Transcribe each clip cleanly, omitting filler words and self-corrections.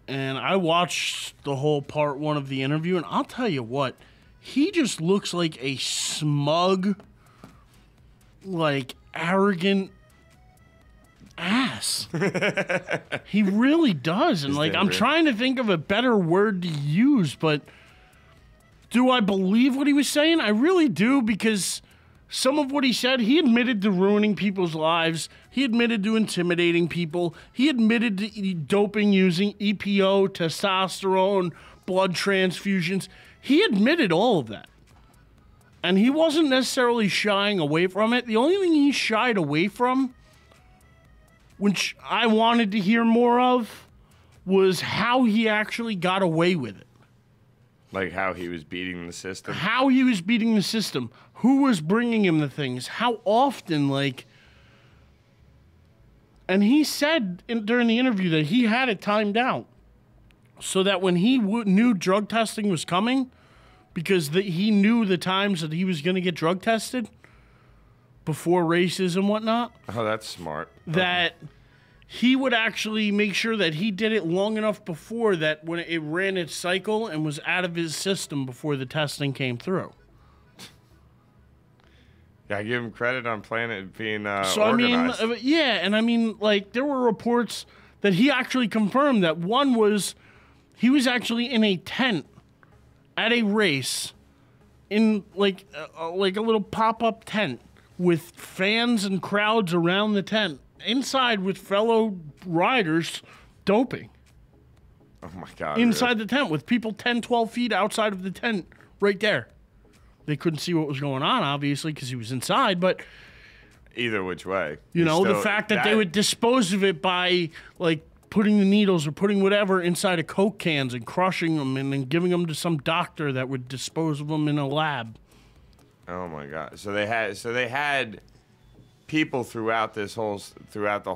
And I watched the whole part one of the interview, and I'll tell you what, he just looks like a smug, like, arrogant ass. He really does. And, like, I'm trying to think of a better word to use, but do I believe what he was saying? I really do, because some of what he said, he admitted to ruining people's lives. He admitted to intimidating people. He admitted to doping using EPO, testosterone, blood transfusions. He admitted all of that. And he wasn't necessarily shying away from it. The only thing he shied away from, which I wanted to hear more of, was how he actually got away with it. Like how he was beating the system? How he was beating the system. Who was bringing him the things? How often, like... And he said during the interview that he had it timed out so that when he knew drug testing was coming, because he knew the times that he was going to get drug tested before races and whatnot. Oh, that's smart. That he would actually make sure that he did it long enough before that when it ran its cycle and was out of his system before the testing came through. Yeah, I give him credit on being organized. I mean, yeah, and I mean, like, there were reports that he actually confirmed that one was he was actually in a tent at a race in, like a little pop-up tent with fans and crowds around the tent, inside with fellow riders doping. Oh, my God. Inside the tent with people 10, 12 feet outside of the tent right there. They couldn't see what was going on, obviously, because he was inside, but... Either which way. You know, the fact that they would dispose of it by, like, putting the needles or putting whatever inside of Coke cans and crushing them and then giving them to some doctor that would dispose of them in a lab. Oh, my God. So they had people throughout the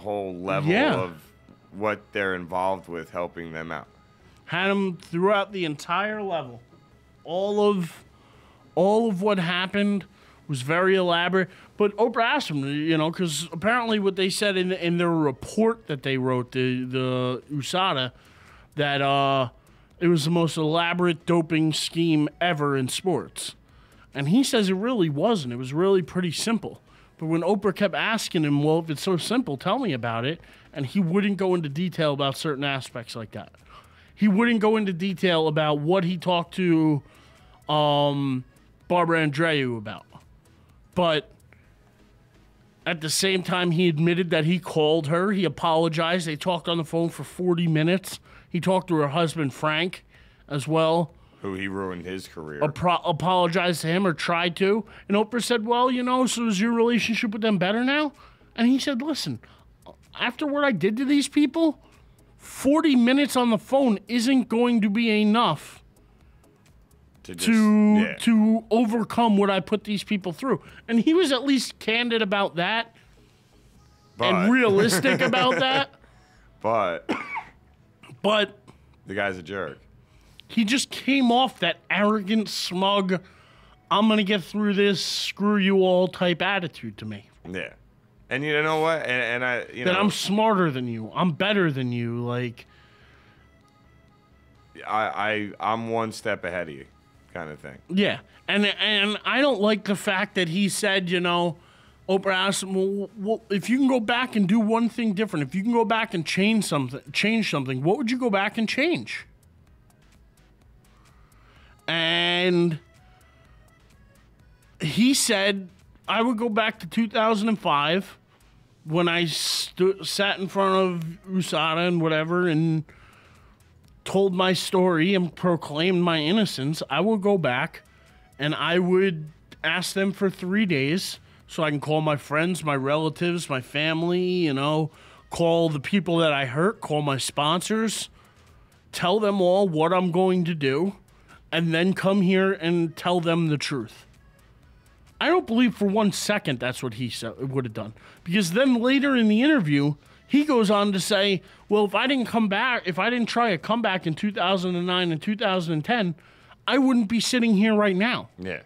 whole level of what they're involved with helping them out. Had them throughout the entire level. All of what happened was very elaborate. But Oprah asked him, you know, because apparently what they said in their report that they wrote, the USADA, that it was the most elaborate doping scheme ever in sports. And he says it really wasn't. It was really pretty simple. But when Oprah kept asking him, well, if it's so simple, tell me about it, and he wouldn't go into detail about certain aspects like that. He wouldn't go into detail about what he talked to Barbara Andreou about. But at the same time, he admitted that he called her. He apologized. They talked on the phone for 40 minutes. He talked to her husband, Frank, as well. Who he ruined his career. Apologized to him or tried to. And Oprah said, well, you know, so is your relationship with them better now? And he said, listen, after what I did to these people, 40 minutes on the phone isn't going to be enough to overcome what I put these people through. And he was at least candid about that and realistic about that. But the guy's a jerk. He just came off that arrogant, smug, I'm going to get through this, screw you all type attitude to me. Yeah. And you know what? And I, you know. That I'm smarter than you. I'm better than you. Like, I'm one step ahead of you. Kind of thing. Yeah, and I don't like the fact that he said, you know, Oprah asked him, well, if you can go back and do one thing different, if you can go back and change something, what would you go back and change? And he said, I would go back to 2005 when I sat in front of USADA and whatever and told my story and proclaimed my innocence. I would go back and I would ask them for 3 days so I can call my friends, my relatives, my family, you know, call the people that I hurt, call my sponsors, tell them all what I'm going to do, and then come here and tell them the truth. I don't believe for 1 second that's what he would have done. Because then later in the interview, he goes on to say, well, if I didn't try a comeback in 2009 and 2010, I wouldn't be sitting here right now. Yeah.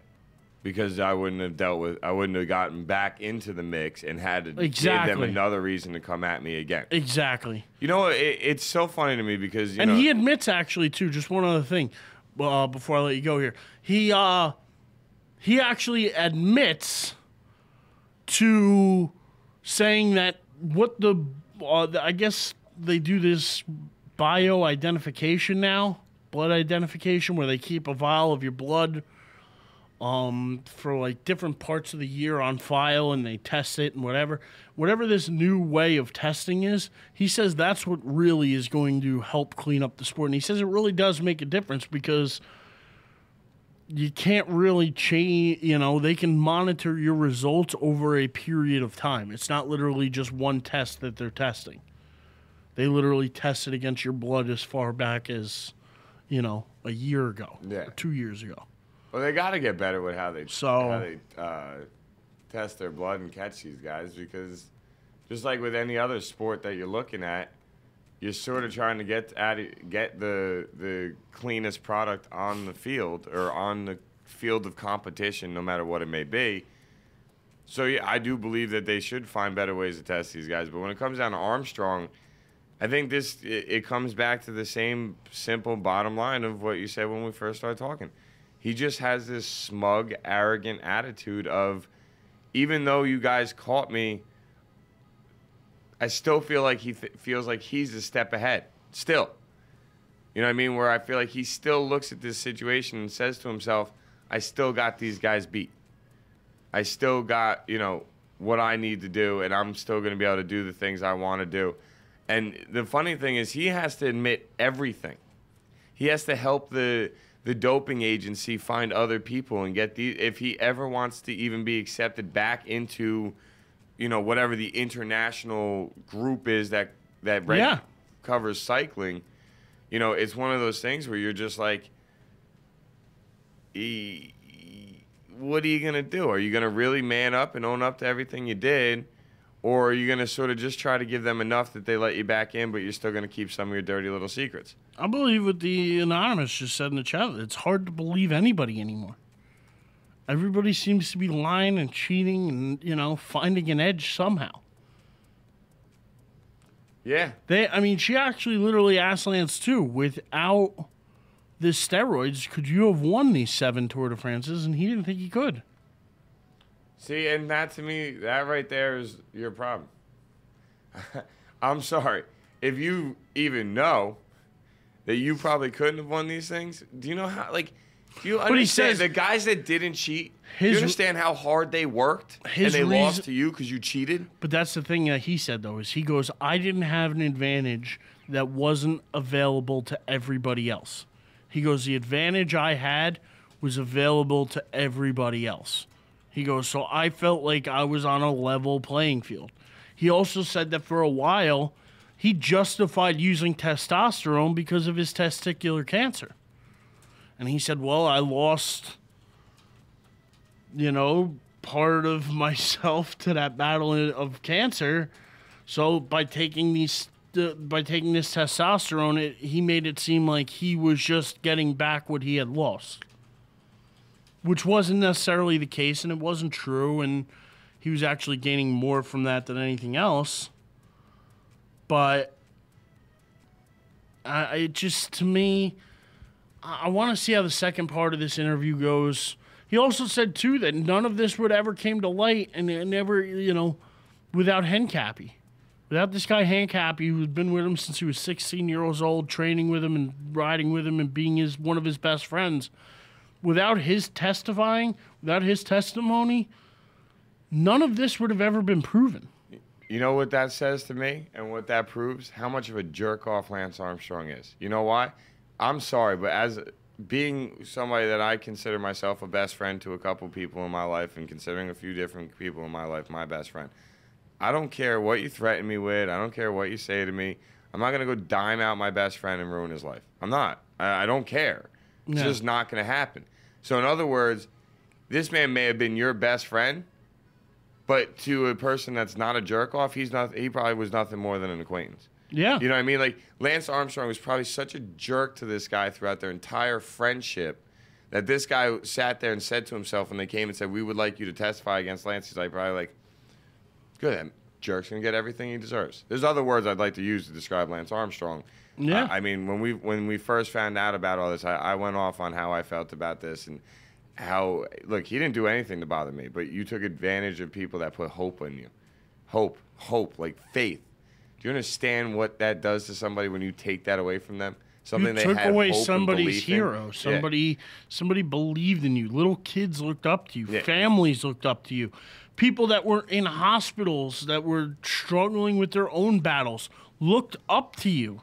because I wouldn't have gotten back into the mix and had to give them another reason to come at me again. Exactly. You know, it's so funny to me because, and he admits, actually, too, just one other thing before I let you go here. He actually admits to saying that I guess they do this bio-identification now, blood identification, where they keep a vial of your blood for like different parts of the year on file, and they test it and whatever this new way of testing is. He says that's what really is going to help clean up the sport, and he says it really does make a difference because you can't really change. They can monitor your results over a period of time. It's not literally just one test that they're testing. They literally test it against your blood as far back as a year ago or 2 years ago. Well, they got to get better with how they test their blood and catch these guys, because just like with any other sport that you're looking at, you're sort of trying to get the cleanest product on the field or on the field of competition, no matter what it may be. So, yeah, I do believe that they should find better ways to test these guys. But when it comes down to Armstrong, I think it comes back to the same simple bottom line of what you said when we first started talking. He just has this smug, arrogant attitude of, even though you guys caught me, I still feel like he feels like he's a step ahead. Still. You know what I mean? Where I feel like he still looks at this situation and says to himself, I still got these guys beat. I still got, what I need to do, and I'm still going to be able to do the things I want to do. And the funny thing is, he has to admit everything. He has to help the doping agency find other people and get if he ever wants to even be accepted back into, whatever the international group is that covers cycling. It's one of those things where you're just like, what are you going to do? Are you going to really man up and own up to everything you did? Or are you going to sort of just try to give them enough that they let you back in, but you're still going to keep some of your dirty little secrets? I believe what the Anonymous just said in the chat. It's hard to believe anybody anymore. Everybody seems to be lying and cheating and, finding an edge somehow. Yeah. She actually literally asked Lance, too, without the steroids, could you have won these 7 Tour de France's? And he didn't think he could. See, and that to me, that right there is your problem. I'm sorry. If you even know that you probably couldn't have won these things, do you know how, do you understand? But he says, the guys that didn't cheat, do you understand how hard they worked and they lost to you because you cheated? But that's the thing that he said, though, is he goes, I didn't have an advantage that wasn't available to everybody else. He goes, the advantage I had was available to everybody else. He goes, so I felt like I was on a level playing field. He also said that for a while, he justified using testosterone because of his testicular cancer. And he said, well, I lost, part of myself to that battle of cancer. So by taking this testosterone, he made it seem like he was just getting back what he had lost. Which wasn't necessarily the case, and it wasn't true, and he was actually gaining more from that than anything else. But to me, I want to see how the second part of this interview goes. He also said, too, that none of this would ever came to light, and it never, without Hencappy. Without this guy Hencappy, who's been with him since he was 16 years old, training with him and riding with him and being one of his best friends. Without his testifying, without his testimony, none of this would have ever been proven. You know what that says to me and what that proves? How much of a jerk-off Lance Armstrong is. You know why? I'm sorry, but as being somebody that I consider myself a best friend to a couple people in my life and considering a few different people in my life my best friend, I don't care what you threaten me with. I don't care what you say to me. I'm not going to go dime out my best friend and ruin his life. I'm not. I don't care. It's just not going to happen. So in other words, this man may have been your best friend, but to a person that's not a jerk off, he probably was nothing more than an acquaintance. Yeah. You know what I mean? Like Lance Armstrong was probably such a jerk to this guy throughout their entire friendship that this guy sat there and said to himself when they came and said, we would like you to testify against Lance. He's like, probably like, good, that jerk's going to get everything he deserves. There's other words I'd like to use to describe Lance Armstrong. Yeah. I mean, when we first found out about all this, I went off on how I felt about this and how, look, he didn't do anything to bother me, but you took advantage of people that put hope in you. Hope, like faith. Do you understand what that does to somebody when you take that away from them? Something you they took had away hope and somebody's belief in? hero. Somebody believed in you. Little kids looked up to you. Yeah. Families looked up to you. People that were in hospitals that were struggling with their own battles looked up to you.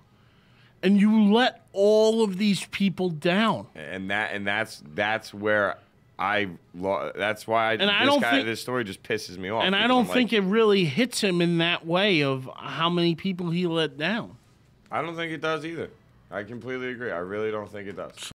And you let all of these people down. And that's where that's why this story just pisses me off. And I don't think it really hits him in that way of how many people he let down. I don't think it does either. I completely agree. I really don't think it does.